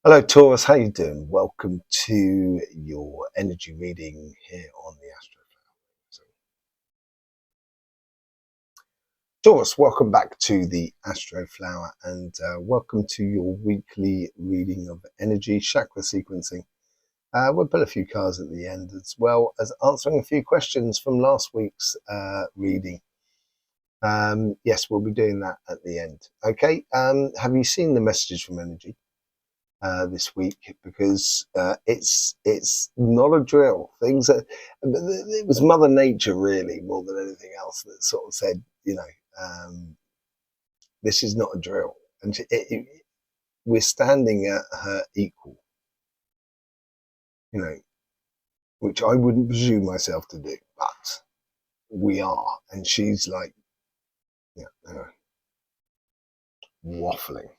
Hello Taurus, how you doing? Welcome to your energy reading here on the Astroflower. Taurus, welcome back to the Astroflower and welcome to your weekly reading of energy chakra sequencing. We'll put a few cards at the end as well as answering a few questions from last week's reading. Yes, we'll be doing that at the end. Okay, have you seen the messages from energy this week? Because it's not a drill. It was Mother Nature really more than anything else that sort of said, this is not a drill, and we're standing at her equal, which I wouldn't presume myself to do, but we are, and she's like, waffling.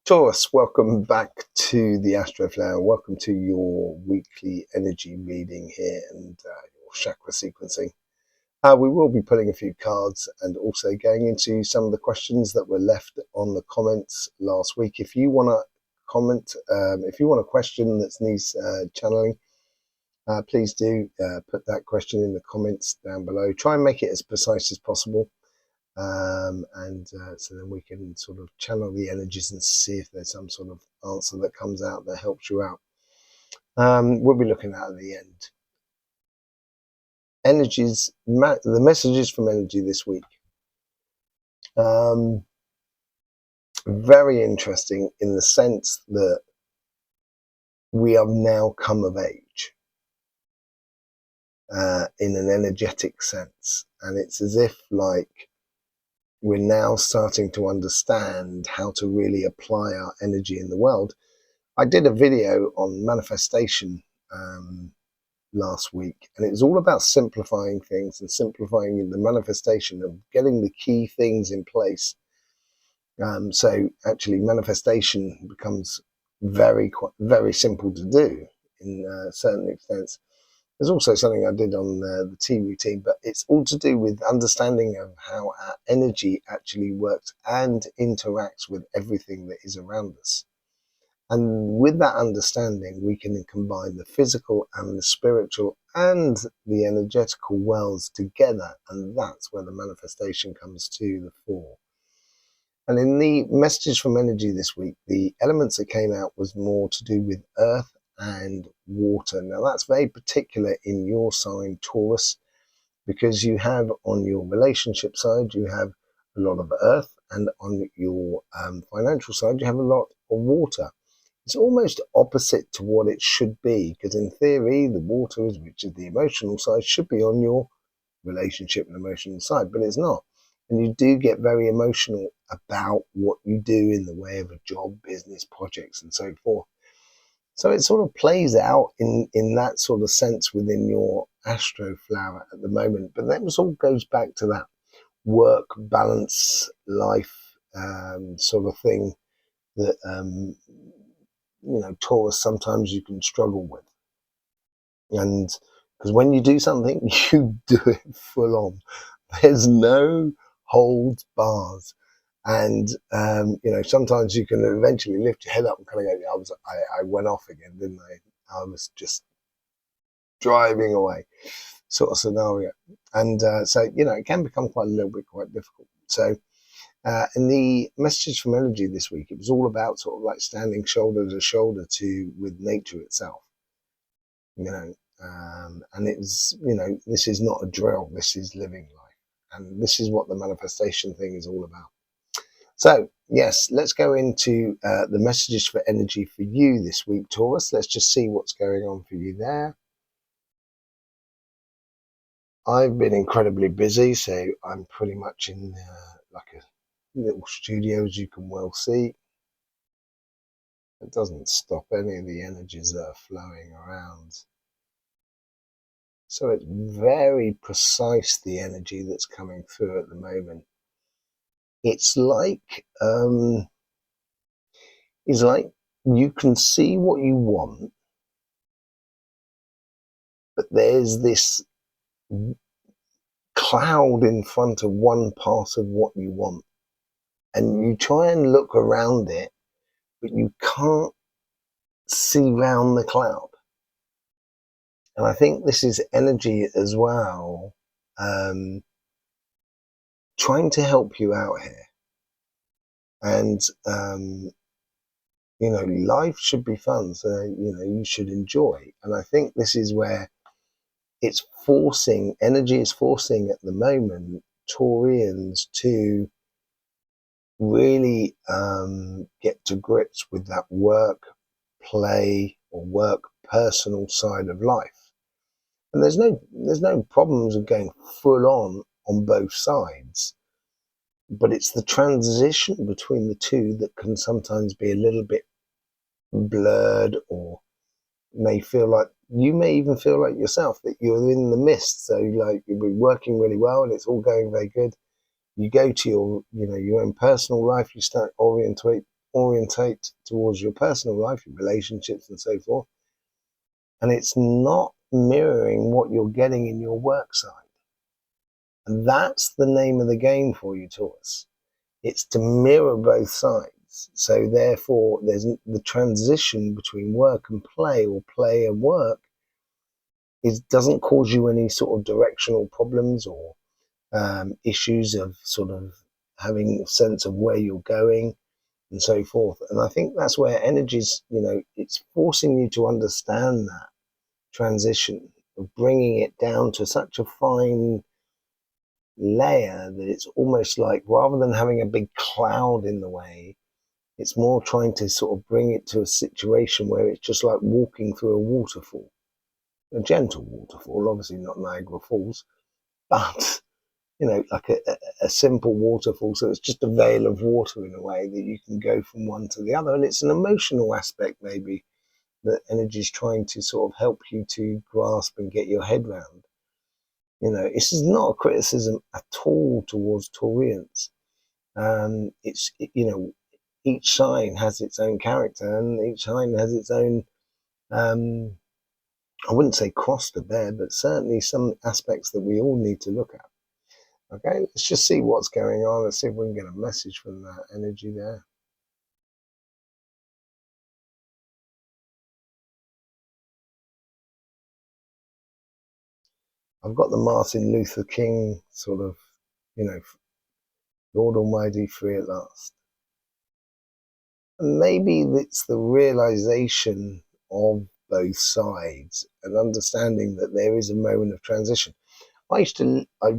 Taurus, welcome back to the Astroflower. Welcome to your weekly energy reading here and your chakra sequencing. We will be pulling a few cards and also going into some of the questions that were left on the comments last week. If you want to comment, if you want a question that needs channeling, please do put that question in the comments down below. Try and make it as precise as possible. So then we can sort of channel the energies and see if there's some sort of answer that comes out that helps you out. We'll be looking at the end. The messages from energy this week. Very interesting in the sense that we have now come of age in an energetic sense, and it's as if like we're now starting to understand how to really apply our energy in the world. I did a video on manifestation last week, and it was all about simplifying things and simplifying the manifestation of getting the key things in place. So actually manifestation becomes very simple to do in certain extents. There's also something I did on the tea routine, but it's all to do with understanding of how our energy actually works and interacts with everything that is around us. And with that understanding, we can combine the physical and the spiritual and the energetical worlds together, and that's where the manifestation comes to the fore. And in the messages from energy this week, the elements that came out was more to do with earth and water. Now that's very particular in your sign, Taurus, because you have on your relationship side, you have a lot of earth, and on your financial side, you have a lot of water. It's almost opposite to what it should be, because in theory, the water, which is the emotional side, should be on your relationship and emotional side, but it's not. And you do get very emotional about what you do in the way of a job, business, projects, and so forth. So it sort of plays out in that sort of sense within your Astroflower at the moment. But that all goes back to that work, balance, life sort of thing that, Taurus, sometimes you can struggle with. And because when you do something, you do it full on. There's no holds bars. And, sometimes you can eventually lift your head up and kind of go, I went off again, didn't I? I was just driving away sort of scenario. And so, it can become quite difficult. So in the messages from energy this week, it was all about sort of like standing shoulder to shoulder with nature itself, and it's, this is not a drill, this is living life. And this is what the manifestation thing is all about. So, yes, let's go into the messages for energy for you this week, Taurus. Let's just see what's going on for you there. I've been incredibly busy, so I'm pretty much in like a little studio, as you can well see. It doesn't stop any of the energies that are flowing around. So it's very precise, the energy that's coming through at the moment. It's like you can see what you want, but there's this cloud in front of one part of what you want, and you try and look around it, but you can't see round the cloud. And I think this is energy as well, trying to help you out here. And life should be fun, so you should enjoy. And I think this is where energy is forcing at the moment Taurians to really get to grips with that work, play, or work personal side of life. And there's no problems of going full on both sides, but it's the transition between the two that can sometimes be a little bit blurred, or you may even feel like yourself that you're in the mist. So like you'll be working really well and it's all going very good. You go to your own personal life, you start orientate towards your personal life, your relationships and so forth. And it's not mirroring what you're getting in your work side. And that's the name of the game for you, Taurus. It's to mirror both sides. So therefore, there's the transition between work and play, or play and work, doesn't cause you any sort of directional problems or issues of sort of having a sense of where you're going and so forth. And I think that's where energy's, it's forcing you to understand that transition of bringing it down to such a fine layer that it's almost like, rather than having a big cloud in the way, it's more trying to sort of bring it to a situation where it's just like walking through a waterfall, a gentle waterfall, obviously not Niagara Falls, but like a simple waterfall. So it's just a veil of water in a way that you can go from one to the other. And it's an emotional aspect maybe that energy is trying to sort of help you to grasp and get your head round. This is not a criticism at all towards Taurians. Each sign has its own character, and each sign has its own, I wouldn't say cross to bear, but certainly some aspects that we all need to look at. Okay, let's just see what's going on. Let's see if we can get a message from that energy there. I've got the Martin Luther King sort of, Lord Almighty, free at last. And maybe it's the realization of both sides and understanding that there is a moment of transition. I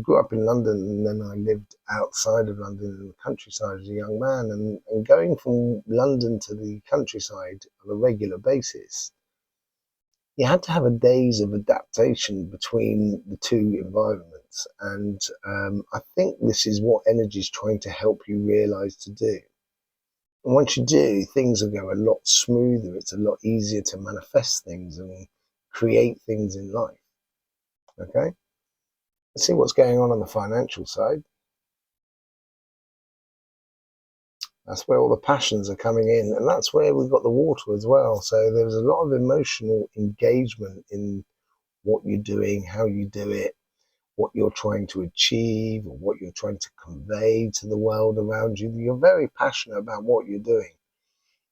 grew up in London, and then I lived outside of London in the countryside as a young man, and going from London to the countryside on a regular basis, you had to have a days of adaptation between the two environments. And I think this is what energy is trying to help you realize to do. And once you do, things will go a lot smoother. It's a lot easier to manifest things and create things in life. Okay? Let's see what's going on the financial side. That's where all the passions are coming in, and that's where we've got the water as well. So there's a lot of emotional engagement in what you're doing, how you do it, what you're trying to achieve, or what you're trying to convey to the world around you. You're very passionate about what you're doing.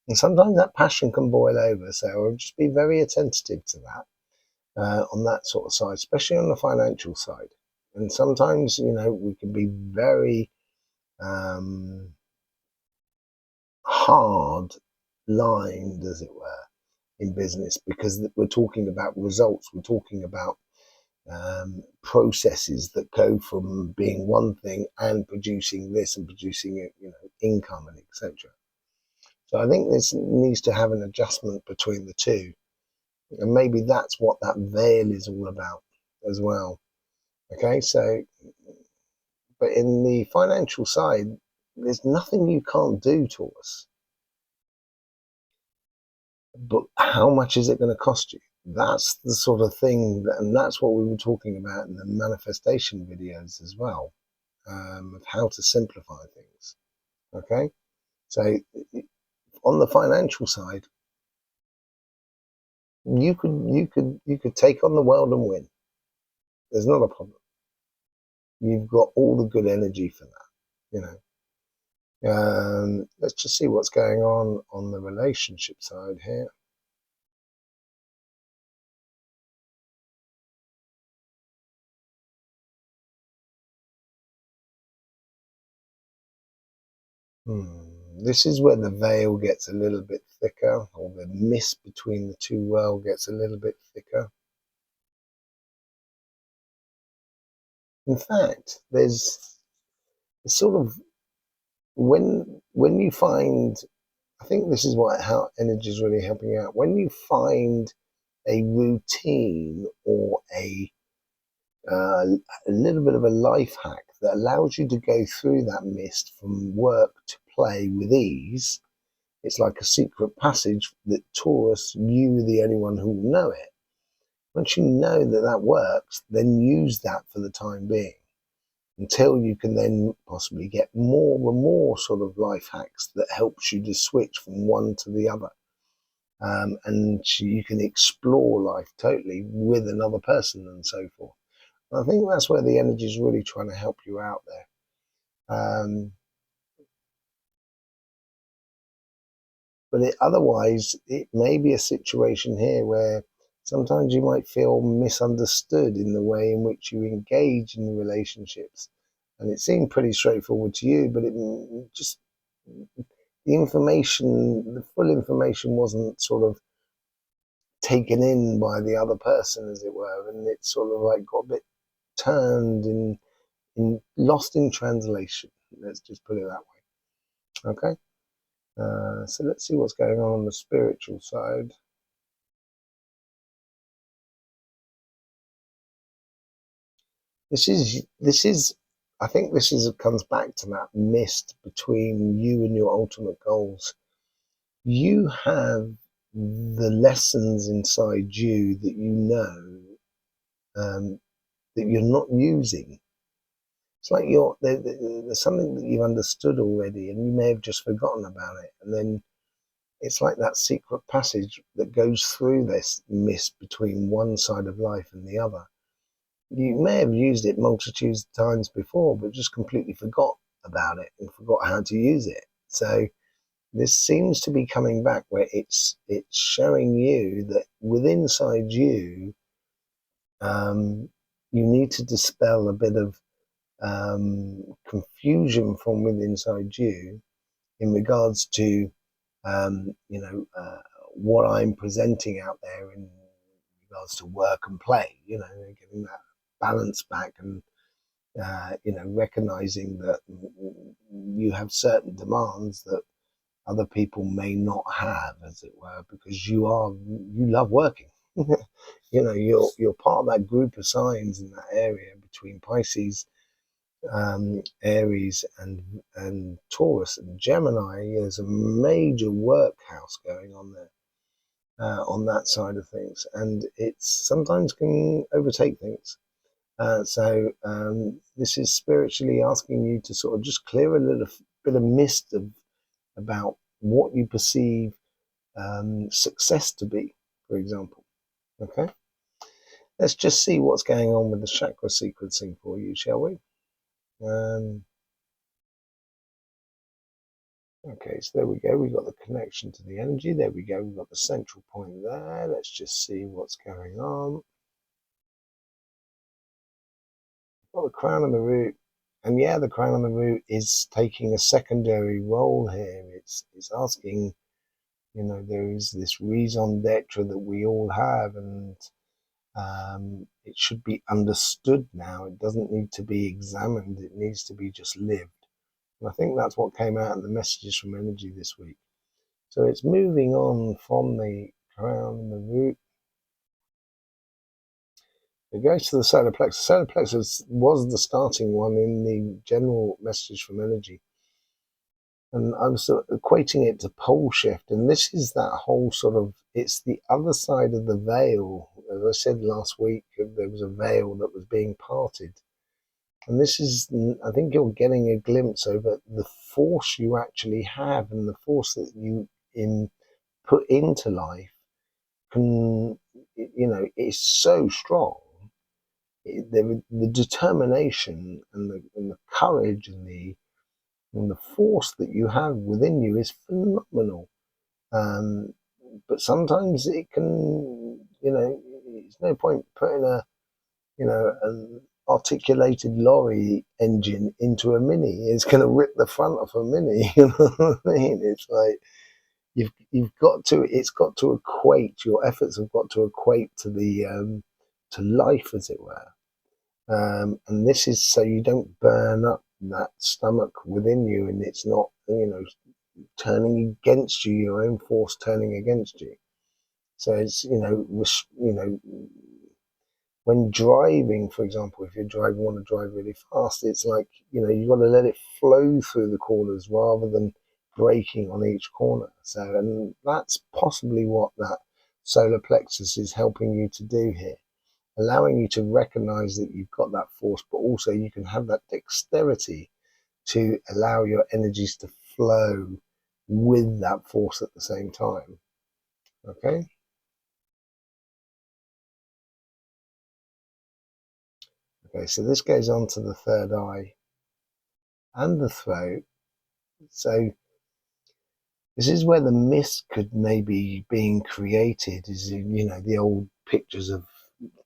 And sometimes that passion can boil over. So I'll just be very attentive to that on that sort of side, especially on the financial side. And sometimes, we can be very hard lined, as it were, in business, because we're talking about results. We're talking about processes that go from being one thing and producing this and producing income and etc. So I think this needs to have an adjustment between the two, and maybe that's what that veil is all about as well. Okay, so but in the financial side, there's nothing you can't do to us. But how much is it going to cost you? That's the sort of thing, and that's what we were talking about in the manifestation videos as well, of how to simplify things. Okay, so on the financial side, you could take on the world and win. There's not a problem. you've got all the good energy for that, you know. Let's just see what's going on the relationship side here. This is where the veil gets a little bit thicker, or the mist between the two worlds gets a little bit thicker. In fact, there's sort of when you find, I think this is how energy is really helping out. When you find a routine or uh, a little bit of a life hack that allows you to go through that mist from work to play with ease, it's like a secret passage that Taurus, you are the only one who will know it. Once you know that that works, then use that for the time being until you can then possibly get more and more sort of life hacks that helps you to switch from one to the other. And you can explore life totally with another person and so forth. And I think that's where the energy is really trying to help you out there. But otherwise, it may be a situation here where sometimes you might feel misunderstood in the way in which you engage in the relationships. And it seemed pretty straightforward to you, but it just, the information, the full information wasn't sort of taken in by the other person, as it were. And it sort of like got a bit turned lost in translation. Let's just put it that way. Okay. So let's see what's going on the spiritual side. This is I think this is comes back to that mist between you and your ultimate goals. You have the lessons inside you that you know that you're not using. It's like there's something that you've understood already, and you may have just forgotten about it. And then it's like that secret passage that goes through this mist between one side of life and the other. You may have used it multitudes of times before, but just completely forgot about it and forgot how to use it. So this seems to be coming back where it's showing you that within inside you, you need to dispel a bit of confusion from within inside you in regards to what I'm presenting out there in regards to work and play. Getting that balance back and recognizing that you have certain demands that other people may not have, as it were, because you love working. You're part of that group of signs in that area between Pisces, Aries, and Taurus and Gemini. There's a major work house going on there. On that side of things, and it sometimes can overtake things. So this is spiritually asking you to sort of just clear a little bit of mist about what you perceive success to be, for example. Okay, let's just see what's going on with the chakra sequencing for you, shall we? Okay, so there we go. We've got the connection to the energy. There we go. We've got the central point there. Let's just see what's going on. Well, the crown and the root, and yeah, the crown and the root is taking a secondary role here. It's asking, there is this raison d'etre that we all have, and it should be understood now. It doesn't need to be examined. It needs to be just lived. And I think that's what came out in the messages from energy this week. So it's moving on from the crown and the root. It goes to the solar plexus. Solar plexus was the starting one in the general message from energy. And I was sort of equating it to pole shift. And this is that whole sort of, it's the other side of the veil. As I said last week, there was a veil that was being parted. And this is, I think you're getting a glimpse over the force you actually have and the force that you put into life can, is so strong the determination and the courage and the force that you have within you is phenomenal. Um, but sometimes it can, it's no point putting an articulated lorry engine into a Mini. It's going to rip the front off a Mini. You know what I mean? It's like you've got to. It's got to equate. Your efforts have got to equate to the to life, as it were. And this is so you don't burn up that stomach within you, and it's not turning against you, your own force turning against you. So it's when driving, for example, if you want to drive really fast, it's like you've got to let it flow through the corners rather than braking on each corner. So, and that's possibly what that solar plexus is helping you to do here, allowing you to recognize that you've got that force, but also you can have that dexterity to allow your energies to flow with that force at the same time. Okay. Okay, so this goes on to the third eye and the throat. So this is where the mist could maybe being created, is the old pictures of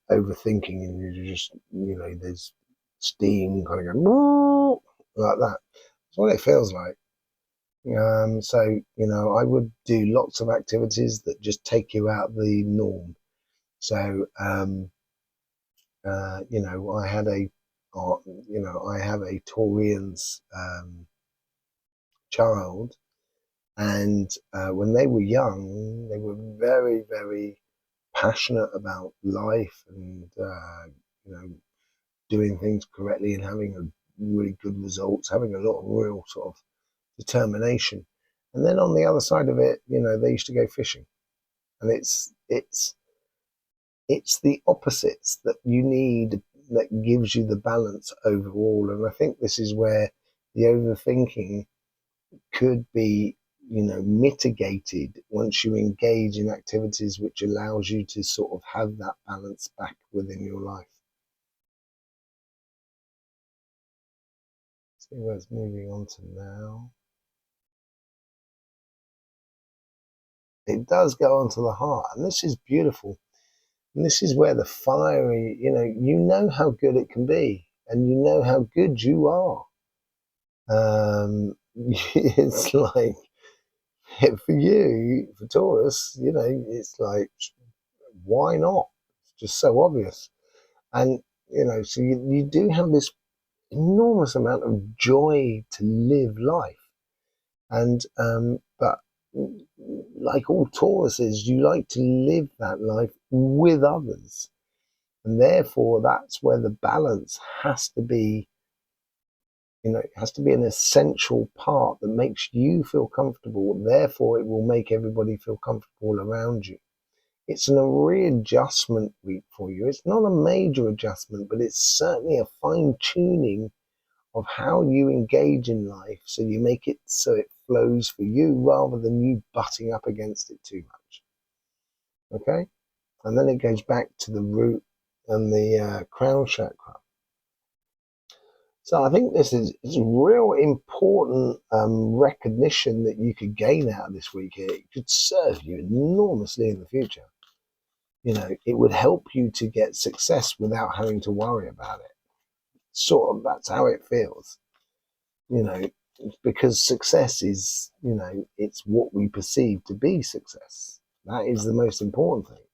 overthinking, and you just there's steam kind of going like that. That's what it feels like. So I would do lots of activities that just take you out of the norm. So I had I have a Taurian's child, and when they were young, they were very, very passionate about life and doing things correctly and having a really good results, having a lot of real sort of determination. And then on the other side of it, they used to go fishing, and it's the opposites that you need that gives you the balance overall. And I think this is where the overthinking could be mitigated once you engage in activities which allows you to sort of have that balance back within your life. See where it's moving on to now. It does go onto the heart, and this is beautiful. And this is where the fiery, how good it can be, and how good you are. It's like, for you, for Taurus, it's like, why not? It's just so obvious. And, so you do have this enormous amount of joy to live life. And, but like all Tauruses, you like to live that life with others. And therefore, that's where the balance has to be. It has to be an essential part that makes you feel comfortable. Therefore, it will make everybody feel comfortable around you. It's a readjustment week for you. It's not a major adjustment, but it's certainly a fine tuning of how you engage in life, so you make it so it flows for you rather than you butting up against it too much. Okay? And then it goes back to the root and the crown chakra. So I think this is real important recognition that you could gain out of this week here. It could serve you enormously in the future. It would help you to get success without having to worry about it. Sort of, that's how it feels. Because success is, it's what we perceive to be success. That is the most important thing.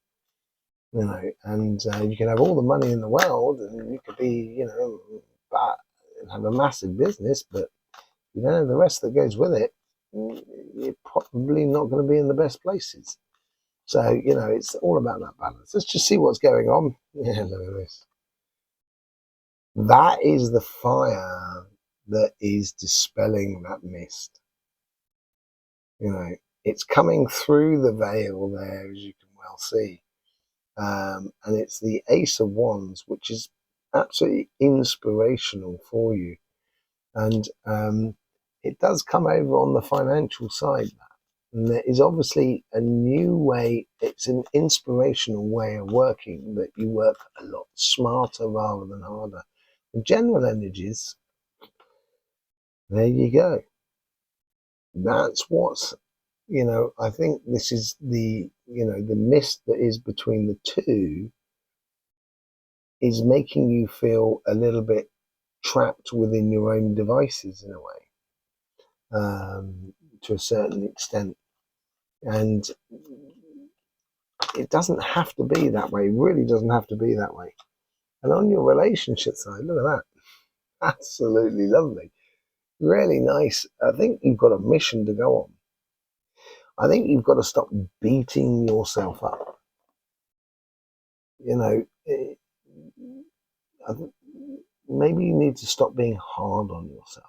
And you can have all the money in the world, and you could be, but have a massive business, but the rest that goes with it, you're probably not going to be in the best places. So it's all about that balance. Let's just see what's going on. Yeah, look at this. That is the fire that is dispelling that mist. It's coming through the veil there, as you can well see. And it's the Ace of Wands, which is absolutely inspirational for you. And it does come over on the financial side. And there is obviously a new way, it's an inspirational way of working, that you work a lot smarter rather than harder. The general energies, there you go. That's what's, I think this is the mist that is between the two is making you feel a little bit trapped within your own devices in a way, to a certain extent. And it doesn't have to be that way. It really doesn't have to be that way. And on your relationship side, look at that. Absolutely lovely. Really nice. I think you've got a mission to go on. I think you've got to stop beating yourself up. Maybe you need to stop being hard on yourself.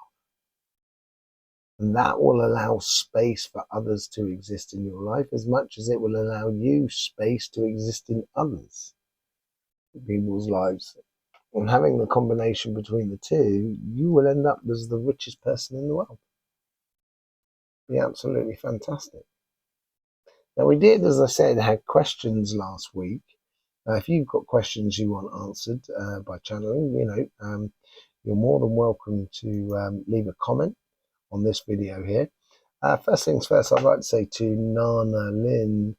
And that will allow space for others to exist in your life as much as it will allow you space to exist in others, people's lives. And having the combination between the two, you will end up as the richest person in the world. Be absolutely fantastic. Now, we did, as I said, had questions last week. If you've got questions you want answered by channeling, you're more than welcome to leave a comment on this video here. First things first, I'd like to say to Nana Lynn,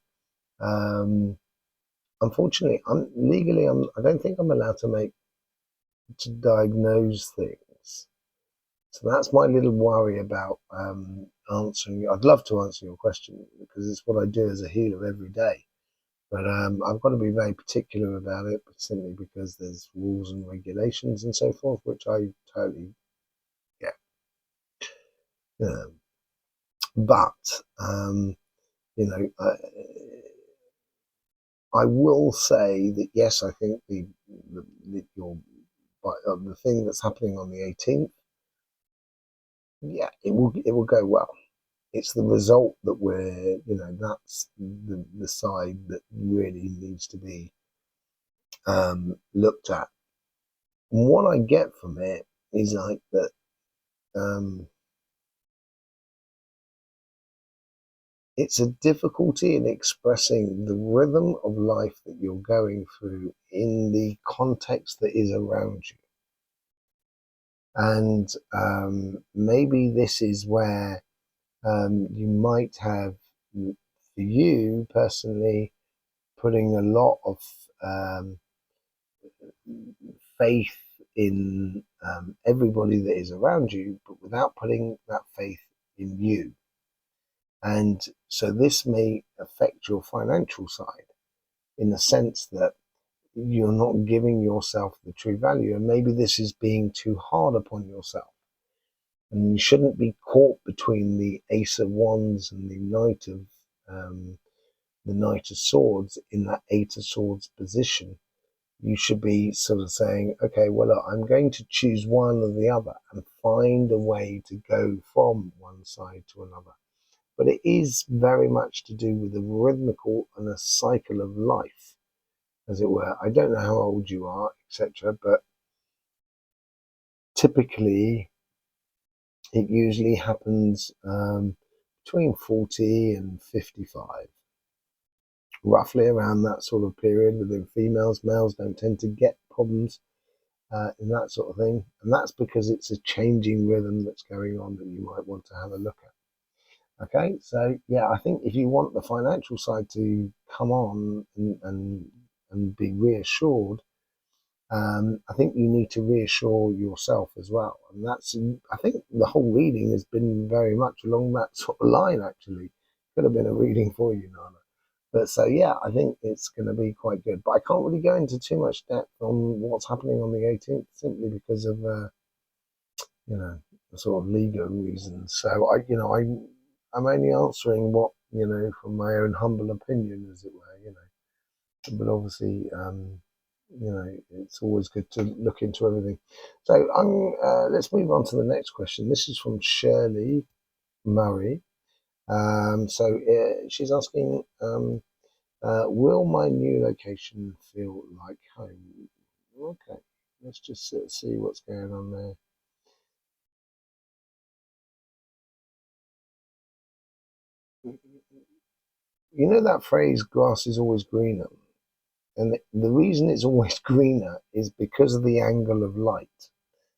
unfortunately, I don't think I'm allowed to diagnose things. So that's my little worry about answering. I'd love to answer your question because it's what I do as a healer every day. But I've got to be very particular about it simply because there's rules and regulations and so forth, which I totally get. But, I will say that, yes, I think the thing that's happening on the 18th, yeah, it will go well. It's the result that that's the side that really needs to be looked at. And what I get from it is like that it's a difficulty in expressing the rhythm of life that you're going through in the context that is around you. And maybe this is where you might have, for you personally, putting a lot of faith in everybody that is around you, but without putting that faith in you. And so this may affect your financial side in the sense that you're not giving yourself the true value. And maybe this is being too hard upon yourself. And you shouldn't be caught between the Ace of Wands and the Knight of Swords in that Eight of Swords position. You should be sort of saying, okay, well, I'm going to choose one or the other and find a way to go from one side to another. But it is very much to do with the rhythmical and a cycle of life, as it were. I don't know how old you are, etc., but typically it usually happens between 40 and 55, roughly around that sort of period within females. Males don't tend to get problems in that sort of thing, and that's because it's a changing rhythm that's going on that you might want to have a look at. Okay, so yeah, I think if you want the financial side to come on and be reassured, I think you need to reassure yourself as well. And I think the whole reading has been very much along that sort of line, actually. Could have been a reading for you, Nana. But so, yeah, I think it's going to be quite good. But I can't really go into too much depth on what's happening on the 18th simply because of, the sort of legal reasons. So, I'm only answering what, from my own humble opinion, as it were, But obviously, it's always good to look into everything. So let's move on to the next question. This is from Shirley Murray. She's asking, will my new location feel like home? Okay, let's just see what's going on there. You know that phrase, grass is always greener? And the reason it's always greener is because of the angle of light.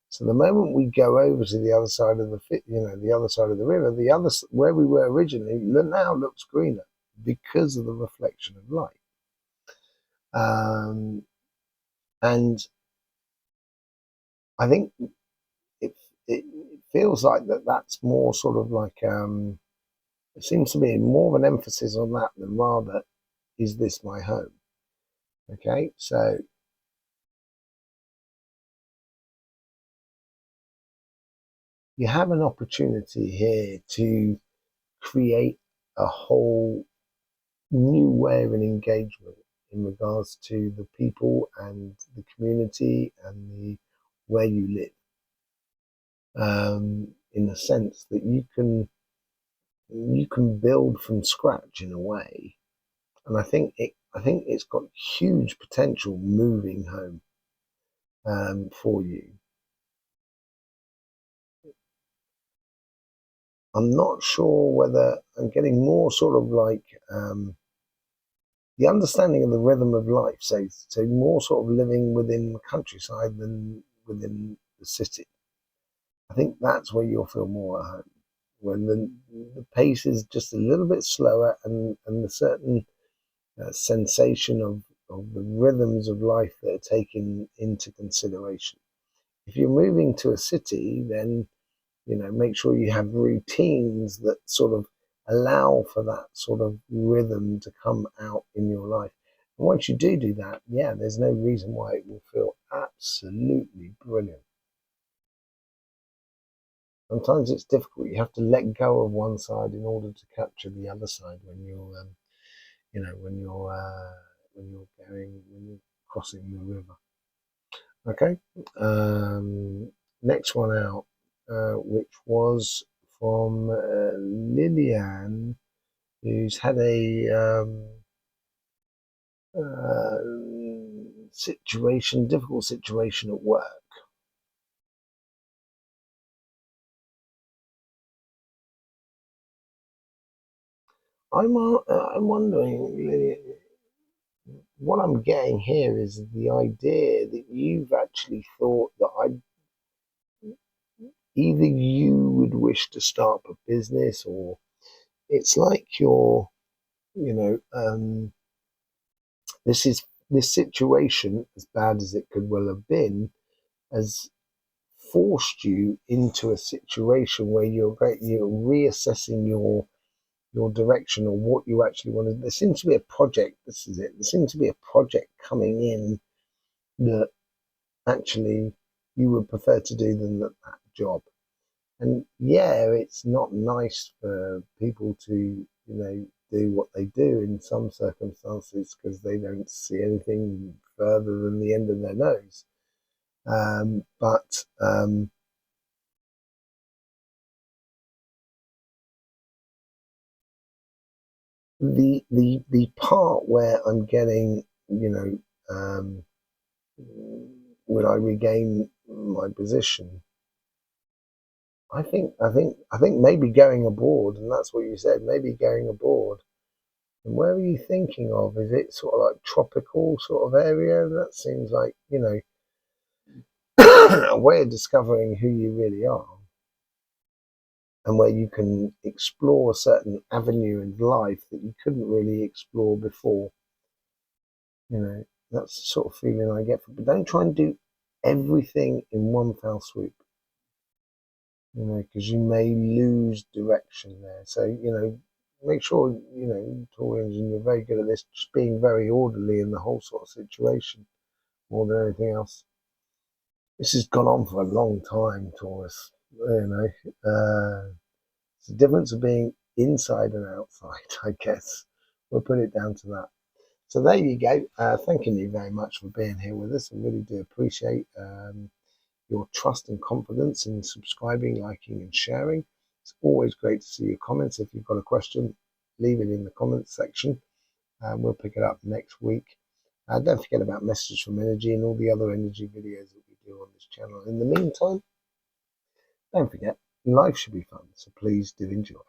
So the moment we go over to the other side of the other side of the river, where we were originally now looks greener because of the reflection of light. And I think it feels like that's more sort of like it seems to be more of an emphasis on that than rather, is this my home? Okay, so you have an opportunity here to create a whole new way of an engagement in regards to the people and the community and the where you live. In the sense that you can build from scratch in a way, and I think it's got huge potential moving home for you. I'm not sure whether I'm getting more sort of like the understanding of the rhythm of life. So more sort of living within the countryside than within the city. I think that's where you'll feel more at home. When the pace is just a little bit slower, and the certain sensation of the rhythms of life that are taken into consideration. If you're moving to a city, then make sure you have routines that sort of allow for that sort of rhythm to come out in your life. And once you do that, yeah, there's no reason why it will feel absolutely brilliant. Sometimes it's difficult. You have to let go of one side in order to capture the other side when you're crossing the river. Okay. Next one out, which was from Lillian, who's had a difficult situation at work. I'm wondering, what I'm getting here is the idea that you've actually thought that either you would wish to start a business, or it's like you're, you know, this situation, as bad as it could well have been, has forced you into a situation where you're reassessing your direction or what you actually want to. There seems to be a project. This is it. There seems to be a project coming in that actually you would prefer to do than that job. And yeah, it's not nice for people to, do what they do in some circumstances because they don't see anything further than the end of their nose. But the part where I'm getting, when I regain my position, I think maybe going abroad, and that's what you said, maybe going abroad. And where are you thinking of? Is it sort of like tropical sort of area? That seems like, a way of discovering who you really are, and where you can explore a certain avenue in life that you couldn't really explore before. That's the sort of feeling I get. But don't try and do everything in one fell swoop, because you may lose direction there. So, make sure, Taurians, and you're very good at this, just being very orderly in the whole sort of situation more than anything else. This has gone on for a long time, Taurus. It's the difference of being inside and outside, I guess. We'll put it down to that. So there you go. Thanking you very much for being here with us. I really do appreciate your trust and confidence in subscribing, liking, and sharing. It's always great to see your comments. If you've got a question, leave it in the comments section, and we'll pick it up next week. Don't forget about Messages from Energy and all the other energy videos that we do on this channel. In the meantime, don't forget, life should be fun, so please do enjoy.